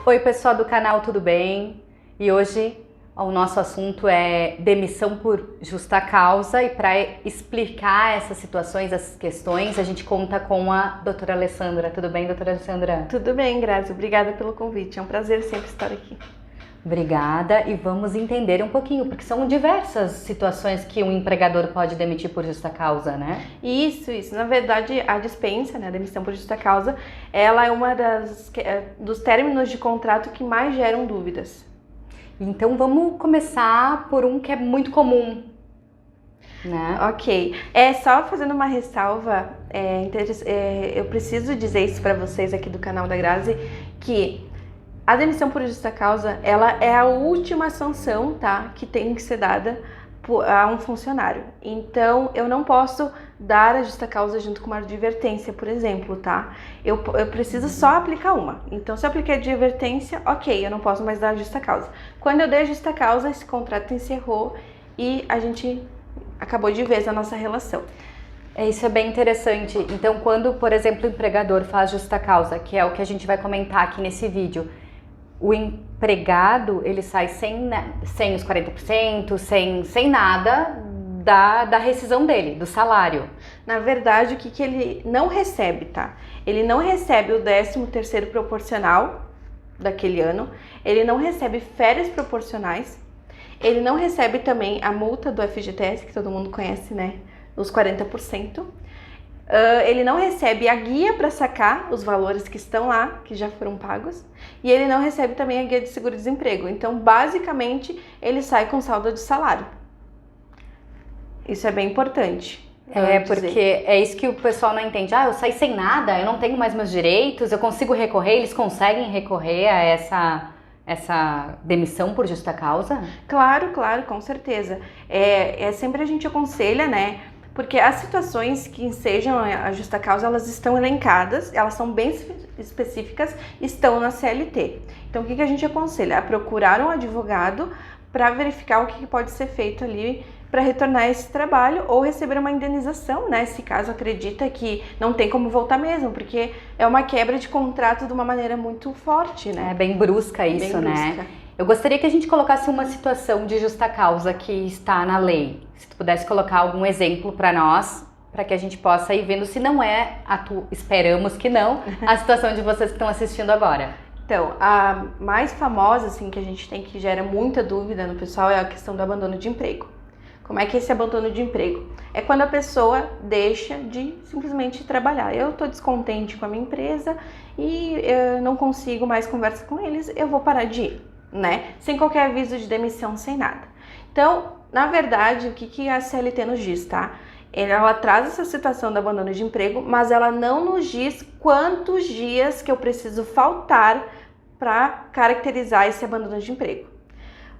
Oi pessoal do canal, tudo bem? E hoje o nosso assunto é demissão por justa causa, e para explicar essas situações, essas questões, a gente conta com a doutora Alessandra. Tudo bem, doutora Alessandra? Tudo bem, Grazi. Obrigada pelo convite. É um prazer sempre estar aqui. Obrigada, e vamos entender um pouquinho, porque são diversas situações que um empregador pode demitir por justa causa, né? Isso. Na verdade, a dispensa, né, a demissão por justa causa, ela é uma dos términos de contrato que mais geram dúvidas. Então vamos começar por um que é muito comum, né? Ok. Só fazendo uma ressalva, eu preciso dizer isso para vocês aqui do canal da Grazi, que a demissão por justa causa, ela é a última sanção, tá, que tem que ser dada a um funcionário. Então, eu não posso dar a justa causa junto com uma advertência, por exemplo, tá? Eu preciso só aplicar uma. Então, se eu apliquei a advertência, ok, eu não posso mais dar a justa causa. Quando eu dei a justa causa, esse contrato encerrou e a gente acabou de vez a nossa relação. Isso é bem interessante. Então, quando, por exemplo, o empregador faz justa causa, que é o que a gente vai comentar aqui nesse vídeo, o empregado, ele sai sem os 40%, sem nada da rescisão dele, do salário. Na verdade, o que ele não recebe, tá? Ele não recebe o 13º proporcional daquele ano, ele não recebe férias proporcionais, ele não recebe também a multa do FGTS, que todo mundo conhece, né? Os 40%. Ele não recebe a guia para sacar os valores que estão lá, que já foram pagos, e ele não recebe também a guia de seguro-desemprego. Então, basicamente, ele sai com saldo de salário. Isso é bem importante. Porque é isso que o pessoal não entende. Eu saí sem nada, eu não tenho mais meus direitos, eu consigo recorrer, eles conseguem recorrer a essa demissão por justa causa? Claro, com certeza. Sempre a gente aconselha, né? Porque as situações que ensejam a justa causa, elas estão elencadas, elas são bem específicas, estão na CLT. Então, o que a gente aconselha? A procurar um advogado para verificar o que pode ser feito ali para retornar esse trabalho ou receber uma indenização, né? Se caso acredita que não tem como voltar mesmo, porque é uma quebra de contrato de uma maneira muito forte, né? É bem brusca isso, né? Eu gostaria que a gente colocasse uma situação de justa causa que está na lei. Se tu pudesse colocar algum exemplo para nós, para que a gente possa ir vendo se não é, esperamos que não, a situação de vocês que estão assistindo agora. Então, a mais famosa, assim, que a gente tem que gera muita dúvida no pessoal é a questão do abandono de emprego. Como é que é esse abandono de emprego? É quando a pessoa deixa de simplesmente trabalhar. Eu estou descontente com a minha empresa e eu não consigo mais conversar com eles, eu vou parar de ir, né? Sem qualquer aviso de demissão, sem nada. Então, na verdade, o que a CLT nos diz, tá? Ela traz essa situação do abandono de emprego, mas ela não nos diz quantos dias que eu preciso faltar para caracterizar esse abandono de emprego.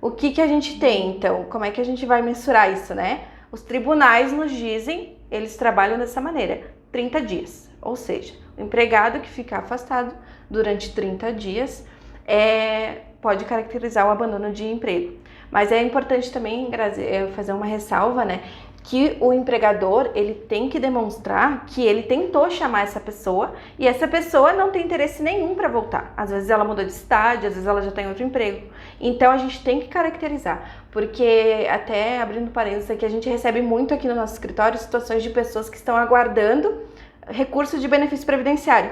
O que a gente tem, então? Como é que a gente vai mensurar isso, né? Os tribunais nos dizem, eles trabalham dessa maneira, 30 dias. Ou seja, o empregado que ficar afastado durante 30 dias pode caracterizar o abandono de emprego. Mas é importante também fazer uma ressalva, né? Que o empregador, ele tem que demonstrar que ele tentou chamar essa pessoa e essa pessoa não tem interesse nenhum para voltar. Às vezes ela mudou de estádio, às vezes ela já tem outro emprego. Então a gente tem que caracterizar, porque até abrindo parênteses aqui, a gente recebe muito aqui no nosso escritório situações de pessoas que estão aguardando recurso de benefício previdenciário,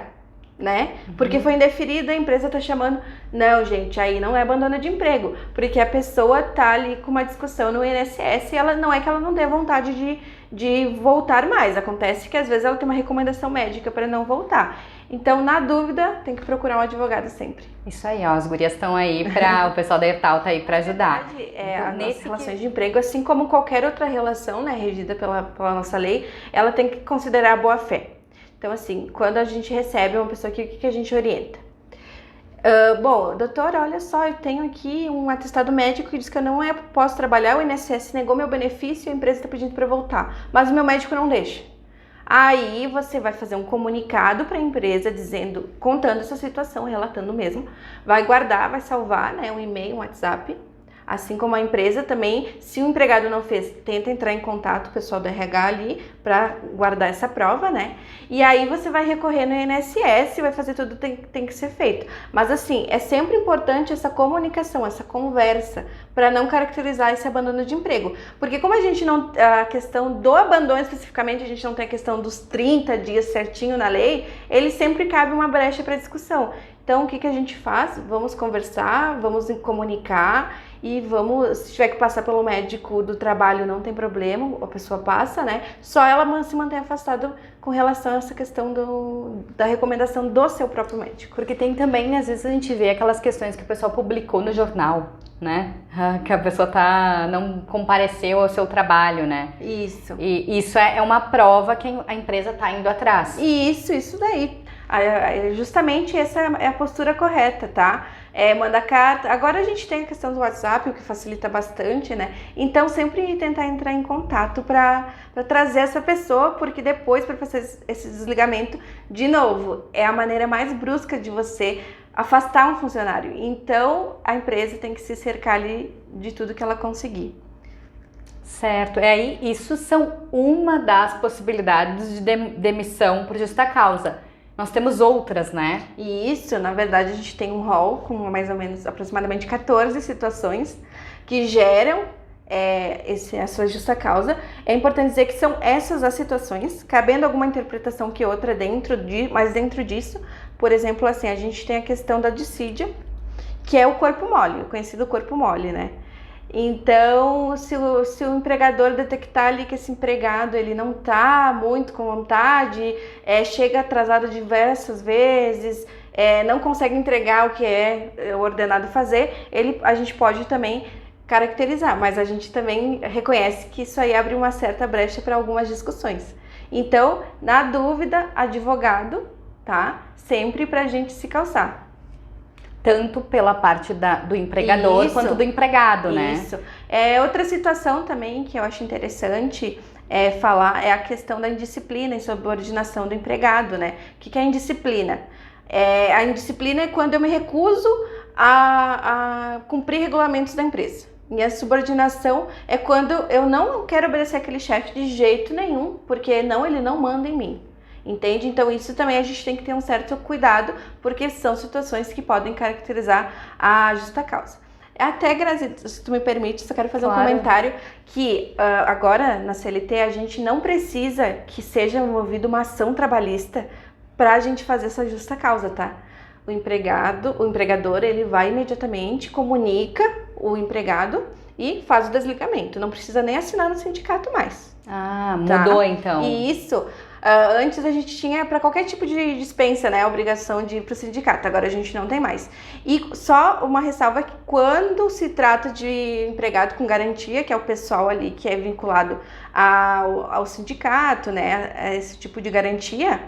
né? Porque foi indeferido, a empresa tá chamando. Não, gente, aí não é abandono de emprego, porque a pessoa tá ali com uma discussão no INSS e ela não é que ela não dê vontade de voltar mais. Acontece que às vezes ela tem uma recomendação médica para não voltar. Então, na dúvida, tem que procurar um advogado sempre. Isso aí, ó, as gurias estão aí o pessoal da ERTAL tá aí para ajudar. As relações de emprego, assim como qualquer outra relação, né, regida pela nossa lei, ela tem que considerar a boa-fé. Então, assim, quando a gente recebe uma pessoa aqui, o que a gente orienta? Bom, doutora, olha só, eu tenho aqui um atestado médico que diz que eu não posso trabalhar, o INSS negou meu benefício e a empresa está pedindo para eu voltar, mas o meu médico não deixa. Aí você vai fazer um comunicado para a empresa contando essa situação, relatando mesmo, vai guardar, vai salvar, né, um e-mail, um WhatsApp, Assim como a empresa também, se o empregado não fez, tenta entrar em contato, o pessoal do RH ali, para guardar essa prova, né? E aí você vai recorrer no INSS, vai fazer tudo que tem que ser feito. Mas assim, é sempre importante essa comunicação, essa conversa, para não caracterizar esse abandono de emprego. Porque como a gente não, a questão do abandono especificamente, a gente não tem a questão dos 30 dias certinho na lei, ele sempre cabe uma brecha para discussão. Então, o que a gente faz? Vamos conversar, vamos comunicar e vamos, se tiver que passar pelo médico do trabalho, não tem problema, a pessoa passa, né? Só ela se mantém afastada com relação a essa questão da recomendação do seu próprio médico. Porque tem também, às vezes a gente vê aquelas questões que o pessoal publicou no jornal, né? Que a pessoa não compareceu ao seu trabalho, né? Isso. E isso é uma prova que a empresa está indo atrás. Isso daí. Justamente essa é a postura correta, tá? Manda carta. Agora a gente tem a questão do WhatsApp, o que facilita bastante, né? Então sempre tentar entrar em contato para trazer essa pessoa, porque depois para fazer esse desligamento, de novo, é a maneira mais brusca de você afastar um funcionário. Então a empresa tem que se cercar ali de tudo que ela conseguir. Certo, aí isso são uma das possibilidades de demissão por justa causa. Nós temos outras, né? E isso, na verdade, a gente tem um rol com mais ou menos aproximadamente 14 situações que geram essa justa causa. É importante dizer que são essas as situações, cabendo alguma interpretação que outra mas dentro disso, por exemplo, assim, a gente tem a questão da dissídia, que é o corpo mole, o conhecido corpo mole, né? Então, se o empregador detectar ali que esse empregado ele não está muito com vontade, chega atrasado diversas vezes, não consegue entregar o que é ordenado fazer, a gente pode também caracterizar, mas a gente também reconhece que isso aí abre uma certa brecha para algumas discussões. Então, na dúvida, advogado, tá? Sempre para a gente se calçar. Tanto pela parte do empregador quanto do empregado, né? Isso. Outra situação também que eu acho interessante falar é a questão da indisciplina e subordinação do empregado, né? O que é indisciplina? A indisciplina é quando eu me recuso a cumprir regulamentos da empresa. E a subordinação é quando eu não quero obedecer aquele chefe de jeito nenhum, porque ele não manda em mim. Entende? Então isso também a gente tem que ter um certo cuidado, porque são situações que podem caracterizar a justa causa. Até, Grazi, se tu me permite, só quero fazer um comentário que agora na CLT a gente não precisa que seja movida uma ação trabalhista para a gente fazer essa justa causa, tá? O empregador, ele vai imediatamente, comunica o empregado e faz o desligamento. Não precisa nem assinar no sindicato mais. Ah, mudou tá? Então. Isso. Antes a gente tinha para qualquer tipo de dispensa, né, a obrigação de ir para o sindicato, agora a gente não tem mais. E só uma ressalva que quando se trata de empregado com garantia, que é o pessoal ali que é vinculado ao sindicato, né, a esse tipo de garantia,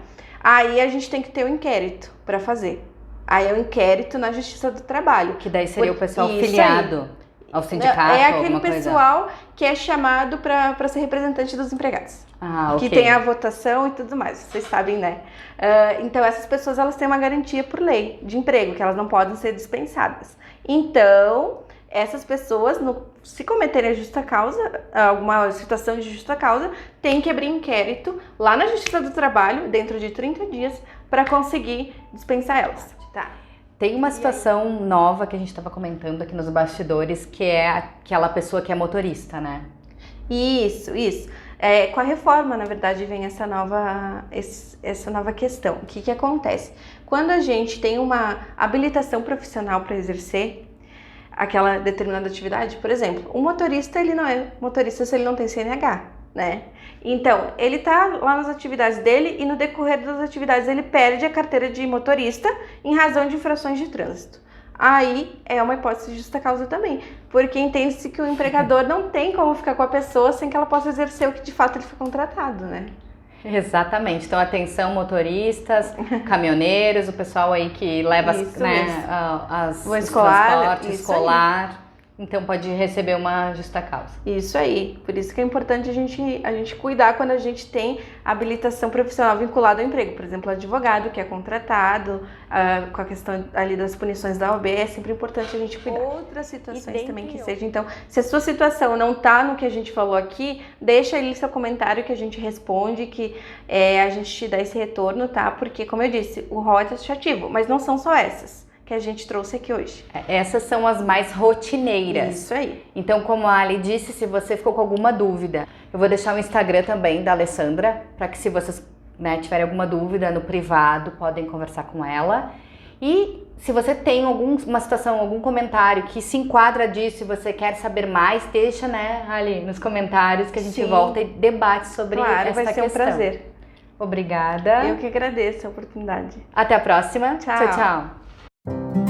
aí a gente tem que ter um inquérito para fazer. Aí é um inquérito na Justiça do Trabalho. Que daí seria o pessoal filiado ao sindicato, aquele pessoal que é chamado para ser representante dos empregados. Okay. Que tem a votação e tudo mais, vocês sabem, né? Então essas pessoas elas têm uma garantia por lei de emprego, que elas não podem ser dispensadas. Então, essas pessoas, se cometerem a justa causa, alguma situação de justa causa, tem que abrir inquérito lá na Justiça do Trabalho, dentro de 30 dias, para conseguir dispensar elas. Tá. Tem uma situação nova que a gente estava comentando aqui nos bastidores, que é aquela pessoa que é motorista, né? Isso. Com a reforma, na verdade, vem essa nova questão. O que acontece? Quando a gente tem uma habilitação profissional para exercer aquela determinada atividade, por exemplo, um motorista, ele não é motorista se ele não tem CNH, né? Então, ele tá lá nas atividades dele e no decorrer das atividades ele perde a carteira de motorista em razão de infrações de trânsito. Aí é uma hipótese de justa causa também, porque entende-se que o empregador não tem como ficar com a pessoa sem que ela possa exercer o que de fato ele foi contratado, né? Exatamente. Então, atenção motoristas, caminhoneiros, o pessoal aí que leva os transporte escolar. Então pode receber uma justa causa. Isso aí. Por isso que é importante a gente cuidar quando a gente tem habilitação profissional vinculada ao emprego. Por exemplo, advogado que é contratado, com a questão ali das punições da OAB, é sempre importante a gente cuidar. Outras situações também que seja. Então, se a sua situação não tá no que a gente falou aqui, deixa aí seu comentário que a gente responde, que a gente te dá esse retorno, tá? Porque, como eu disse, o rol é taxativo, mas não são só essas que a gente trouxe aqui hoje. Essas são as mais rotineiras. Isso aí. Então, como a Ali disse, se você ficou com alguma dúvida, eu vou deixar o Instagram também da Alessandra, para que se vocês tiverem alguma dúvida no privado, podem conversar com ela. E se você tem alguma situação, algum comentário que se enquadra disso e você quer saber mais, deixa, Ali nos comentários que a gente volta e debate sobre essa questão. Vai ser um prazer. Obrigada. Eu que agradeço a oportunidade. Até a próxima. Tchau. Tchau, tchau.